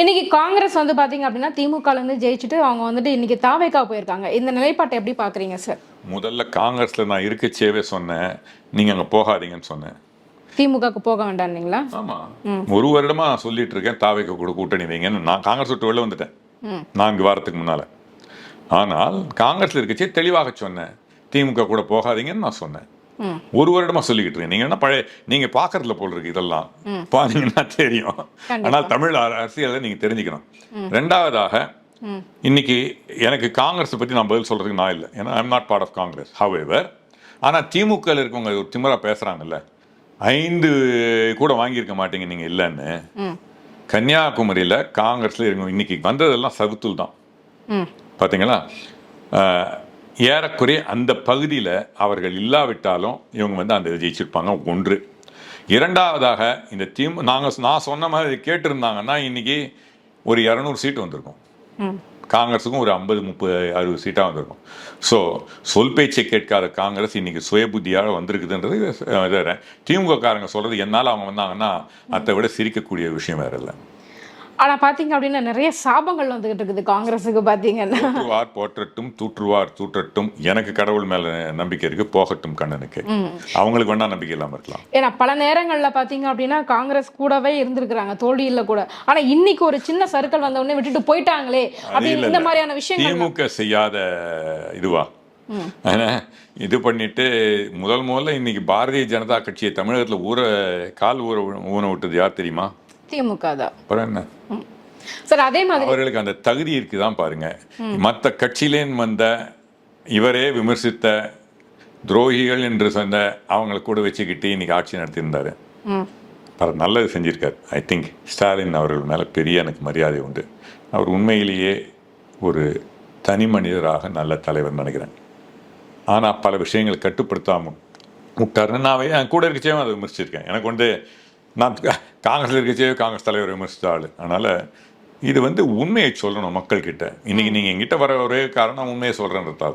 இன்னைக்கு காங்கிரஸ் வந்து பாத்தீங்க அப்படின்னா திமுகல இருந்து ஜெயிச்சுட்டு அவங்க வந்துட்டு இன்னைக்கு தாவேகா போயிருக்காங்க. இந்த நிலைப்பாட்டை எப்படி பாக்குறீங்க சார்? முதல்ல காங்கிரஸ்ல நான் இருக்கச்சேவே சொன்னேன், நீங்க அங்க போகாதீங்கன்னு சொன்னேன். திமுகக்கு போக வேண்டாம்னீங்களா? ஆமா, ஒரு வருடமா நான் சொல்லிட்டு இருக்கேன் தாவேகா கூட கூட்டணி வைங்கன்னு. நான் காங்கிரஸ் விட்டு வெளில வந்துட்டேன் 4 வாரத்துக்கு முன்னால. ஆனால் காங்கிரஸ்ல இருக்கச்சே தெளிவாக சொன்னேன், திமுக கூட போகாதீங்கன்னு நான் சொன்னேன். ஒரு வருடமா சொல்லிக்கிட்டு இருக்கேன். நீங்க என்ன பழைய நீங்க பாக்குறதுல போல் இருக்கு இதெல்லாம் பாத்தீங்கன்னா தெரியும். ஆனால் தமிழ் அரசியலை நீங்க தெரிஞ்சுக்கணும். ரெண்டாவதாக இன்னைக்கு எனக்கு காங்கிரஸ் பத்தி நான் பதில் சொல்றதுக்கு நான் இல்லை, ஏன்னா I'm not part of Congress. However ஆனால் திமுக இருக்கவங்க ஒரு திமிரா பேசுறாங்கல்ல, 5 கூட வாங்கியிருக்க மாட்டீங்க நீங்க இல்லைன்னு. கன்னியாகுமரியில காங்கிரஸ்ல இருக்க இன்னைக்கு வந்ததெல்லாம் சவுத்துல் தான் பாத்தீங்களா. ஏறக்குறைய அந்த பகுதியில் அவர்கள் இல்லாவிட்டாலும் இவங்க வந்து அந்த ஜெயிச்சிருப்பாங்க. ஒன்று. இரண்டாவதாக இந்த நான் சொன்ன மாதிரி கேட்டிருந்தாங்கன்னா இன்னைக்கு ஒரு 200 சீட்டு வந்திருக்கும். காங்கிரஸுக்கும் ஒரு 50, 30, 60 சீட்டாக வந்திருக்கும். ஸோ சொல் பேச்சை கேட்காத காங்கிரஸ் இன்னைக்கு சுய புத்தியாக வந்திருக்குதுன்றது திமுக காரங்க சொல்றது. என்னால் அவங்க வந்தாங்கன்னா அதை விட சிரிக்கக்கூடிய விஷயம் வேற இல்லை. ஆனா பாத்தீங்க அப்படின்னா நிறைய சாபங்கள் வந்துகிட்டு இருக்குது காங்கிரஸுக்கு. பாத்தீங்கன்னா தூற்றுவார் போற்றட்டும், தூற்றுவார் தூற்றட்டும். எனக்கு கடவுள் மேல நம்பிக்கை இருக்கு, போகட்டும் கண்ணனுக்கு. அவங்களுக்கு வேணா நம்பிக்கை இல்லாம இருக்கலாம். ஏன்னா பல நேரங்கள்ல பாத்தீங்க அப்படின்னா காங்கிரஸ் கூடவே இருந்திருக்கிறாங்க தோல்வியில கூட. ஆனா இன்னைக்கு ஒரு சின்ன சர்க்கிள் வந்த உடனே விட்டுட்டு போயிட்டாங்களே அப்படின்னு இந்த மாதிரியான விஷயங்கள் திமுக செய்யாத இதுவா இது பண்ணிட்டு முதல்ல இன்னைக்கு பாரதிய ஜனதா கட்சியை தமிழகத்தில் ஊன விட்டது யார் தெரியுமா? திமுக தான். அப்புறம் என்ன சார், அதே மாதிரி அவர்களுக்கு அந்த தகுதி இருக்குதான் பாருங்க. மற்ற கட்சியிலேன்னு வந்த இவரே விமர்சித்த துரோகிகள் என்று சொன்ன அவங்களை கூட வச்சுக்கிட்டு இன்னைக்கு ஆட்சி நடத்தியிருந்தாரு. நல்லது செஞ்சிருக்காரு. ஐ திங்க் ஸ்டாலின் அவர்கள் மேல பெரிய எனக்கு மரியாதை உண்டு. அவர் உண்மையிலேயே ஒரு தனி மனிதராக நல்ல தலைவர் நினைக்கிறேன். ஆனால் பல விஷயங்களை கட்டுப்படுத்தாமல் விட்டாருன்னு நான் என் கூட இருக்கச்சேவும் அதை விமர்சிச்சிருக்கேன். எனக்கு வந்து நான் காங்கிரஸில் இருக்கச்சே காங்கிரஸ் தலைவர் விமர்சித்த ஆள். அதனால் இது வந்து உண்மையை சொல்லணும் மக்கள்கிட்ட. இன்னைக்கு நீங்கள் எங்கிட்ட வர ஒரே காரணம் உண்மையை சொல்கிறேன்றதா.